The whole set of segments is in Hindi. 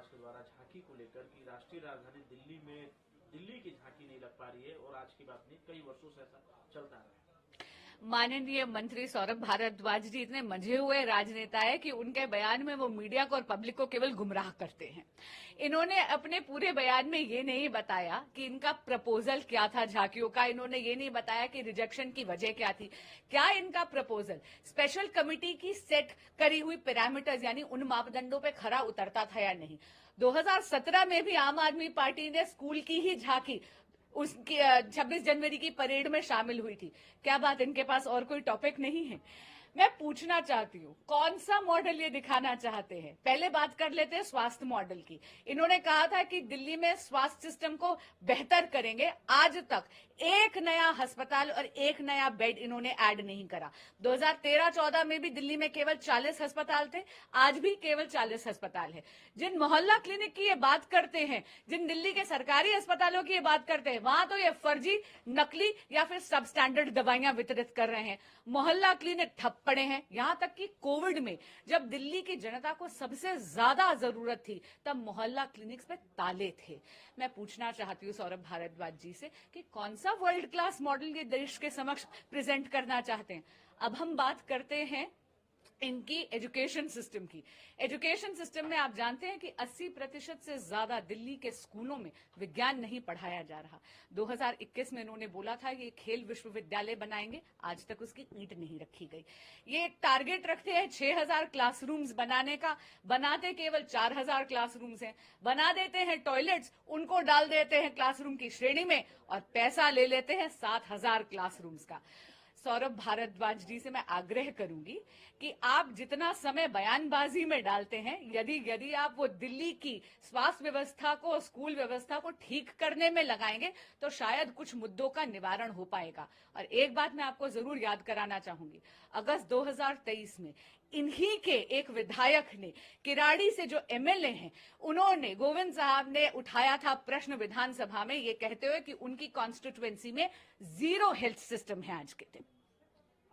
के द्वारा झांकी को लेकर कि राष्ट्रीय राजधानी दिल्ली में दिल्ली की झांकी नहीं लग पा रही है और आज की बात नहीं, कई वर्षों से ऐसा चलता रहा है। माननीय मंत्री सौरभ भारद्वाज जी इतने मंझे हुए राजनेता है कि उनके बयान में वो मीडिया को और पब्लिक को केवल गुमराह करते हैं। इन्होंने अपने पूरे बयान में ये नहीं बताया कि इनका प्रपोजल क्या था झांकियों का, इन्होंने ये नहीं बताया कि रिजेक्शन की वजह क्या थी। क्या इनका प्रपोजल स्पेशल कमेटी की सेट करी हुई पैरामीटर्स यानी उन मापदंडों पे खरा उतरता था या नहीं। 2017 में भी आम आदमी पार्टी ने स्कूल की ही झांकी उसकी 26 जनवरी की परेड में शामिल हुई थी। क्या बात इनके पास और कोई टॉपिक नहीं है? मैं पूछना चाहती हूँ कौन सा मॉडल ये दिखाना चाहते हैं। पहले बात कर लेते हैं स्वास्थ्य मॉडल की। इन्होंने कहा था कि दिल्ली में स्वास्थ्य सिस्टम को बेहतर करेंगे। आज तक एक नया अस्पताल और एक नया बेड इन्होंने ऐड नहीं करा। 2013-14 में भी दिल्ली में केवल 40 अस्पताल थे, आज भी केवल 40 अस्पताल है। जिन मोहल्ला क्लिनिक की ये बात करते हैं, जिन दिल्ली के सरकारी अस्पतालों की ये बात करते हैं, वहां तो ये फर्जी, नकली या फिर सब स्टैंडर्ड दवाइयां वितरित कर रहे हैं। मोहल्ला क्लिनिक ठप पड़े हैं। यहां तक कि कोविड में जब दिल्ली की जनता को सबसे ज्यादा जरूरत थी तब मोहल्ला क्लिनिक्स पे ताले थे। मैं पूछना चाहती हूँ सौरभ भारद्वाज जी से कि कौन सा वर्ल्ड क्लास मॉडल ये देश के समक्ष प्रेजेंट करना चाहते हैं। अब हम बात करते हैं इनकी एजुकेशन सिस्टम की। एजुकेशन सिस्टम में आप जानते हैं कि 80% से ज्यादा दिल्ली के स्कूलों में विज्ञान नहीं पढ़ाया जा रहा। 2021 में इन्होंने बोला था कि खेल विश्वविद्यालय बनाएंगे, आज तक उसकी ईंट नहीं रखी गई। ये टारगेट रखते हैं 6000 क्लासरूम्स बनाने का, बनाते केवल 4000 क्लासरूम्स हैं। बना देते हैं टॉयलेट्स, उनको डाल देते हैं क्लासरूम की श्रेणी में और पैसा ले लेते हैं 7000 क्लासरूम्स का। सौरभ भारद्वाज जी से मैं आग्रह करूंगी कि आप जितना समय बयानबाजी में डालते हैं, यदि आप वो दिल्ली की स्वास्थ्य व्यवस्था को, स्कूल व्यवस्था को ठीक करने में लगाएंगे तो शायद कुछ मुद्दों का निवारण हो पाएगा। और एक बात मैं आपको जरूर याद कराना चाहूंगी, अगस्त 2023 में इन्हीं के एक विधायक ने, किराड़ी से जो एमएलए हैं, उन्होंने, गोविंद साहब ने उठाया था प्रश्न विधानसभा में ये कहते हुए कि उनकी कॉन्स्टिट्यूएंसी में 0 हेल्थ सिस्टम है आज के दिन।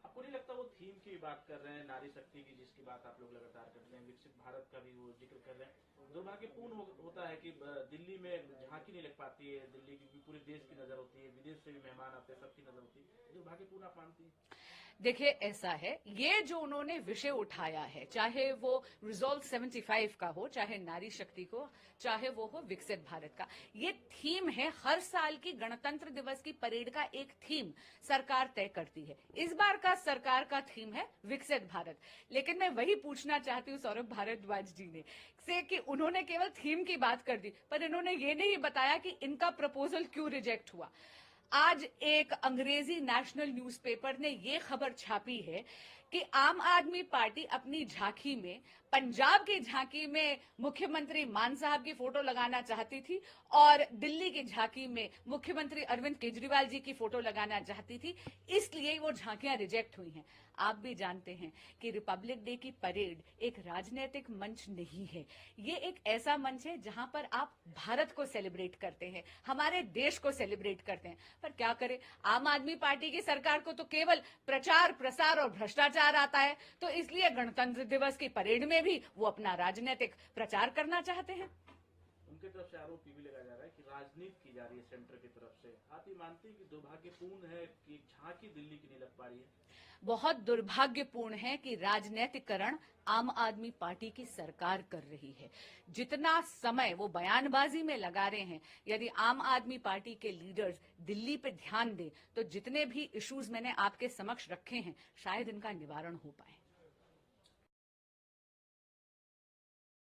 आपको नहीं लगता वो थीम की बात कर रहे हैं, नारी शक्ति की, जिसकी बात आप लोग लगातार करते हैं, विकसित भारत का भी वो जिक्र कर रहे हैं। दुर्भाग्यपूर्ण होता है कि दिल्ली में झांकी नहीं लग पाती है, दिल्ली की पूरे देश की नजर होती है, विदेश से भी मेहमान आते हैं, सबकी नजर होती है। दुर्भाग्यपूर्ण आप मानती है? देखिए ऐसा है, ये जो उन्होंने विषय उठाया है, चाहे वो रिजॉल्व 75 का हो, चाहे नारी शक्ति को, चाहे वो हो विकसित भारत का, ये थीम है। हर साल की गणतंत्र दिवस की परेड का एक थीम सरकार तय करती है। इस बार का सरकार का थीम है विकसित भारत। लेकिन मैं वही पूछना चाहती हूँ सौरभ भारद्वाज जी ने से कि उन्होंने केवल थीम की बात कर दी, पर इन्होंने ये नहीं बताया कि इनका प्रपोजल क्यों रिजेक्ट हुआ। आज एक अंग्रेजी नेशनल न्यूज़पेपर ने ये खबर छापी है कि आम आदमी पार्टी अपनी झांकी में, पंजाब की झांकी में मुख्यमंत्री मान साहब की फोटो लगाना चाहती थी और दिल्ली की झांकी में मुख्यमंत्री अरविंद केजरीवाल जी की फोटो लगाना चाहती थी, इसलिए वो झांकियां रिजेक्ट हुई हैं। आप भी जानते हैं कि रिपब्लिक डे की परेड एक राजनीतिक मंच नहीं है, ये एक ऐसा मंच है जहां पर आप भारत को सेलिब्रेट करते हैं, हमारे देश को सेलिब्रेट करते हैं। पर क्या करें, आम आदमी पार्टी की सरकार को तो केवल प्रचार, प्रसार और भ्रष्टाचार आता है, तो इसलिए गणतंत्र दिवस की परेड में भी वो अपना राजनीतिक प्रचार करना चाहते हैं। उनकी तरफ से आरोप भी लगाया जा रहा है कि राजनीति की जा रही है सेंटर की तरफ से। आप ये मानती है कि दुर्भाग्यपूर्ण है कि झांकी दिल्ली की नहीं लग पा रही है? बहुत दुर्भाग्यपूर्ण है कि राजनीतिकरण आम आदमी पार्टी की सरकार कर रही है। जितना समय वो बयानबाजी में लगा रहे हैं, यदि आम आदमी पार्टी के लीडर्स दिल्ली पे ध्यान दें तो जितने भी इश्यूज मैंने आपके समक्ष रखे हैं, शायद इनका निवारण हो पाए।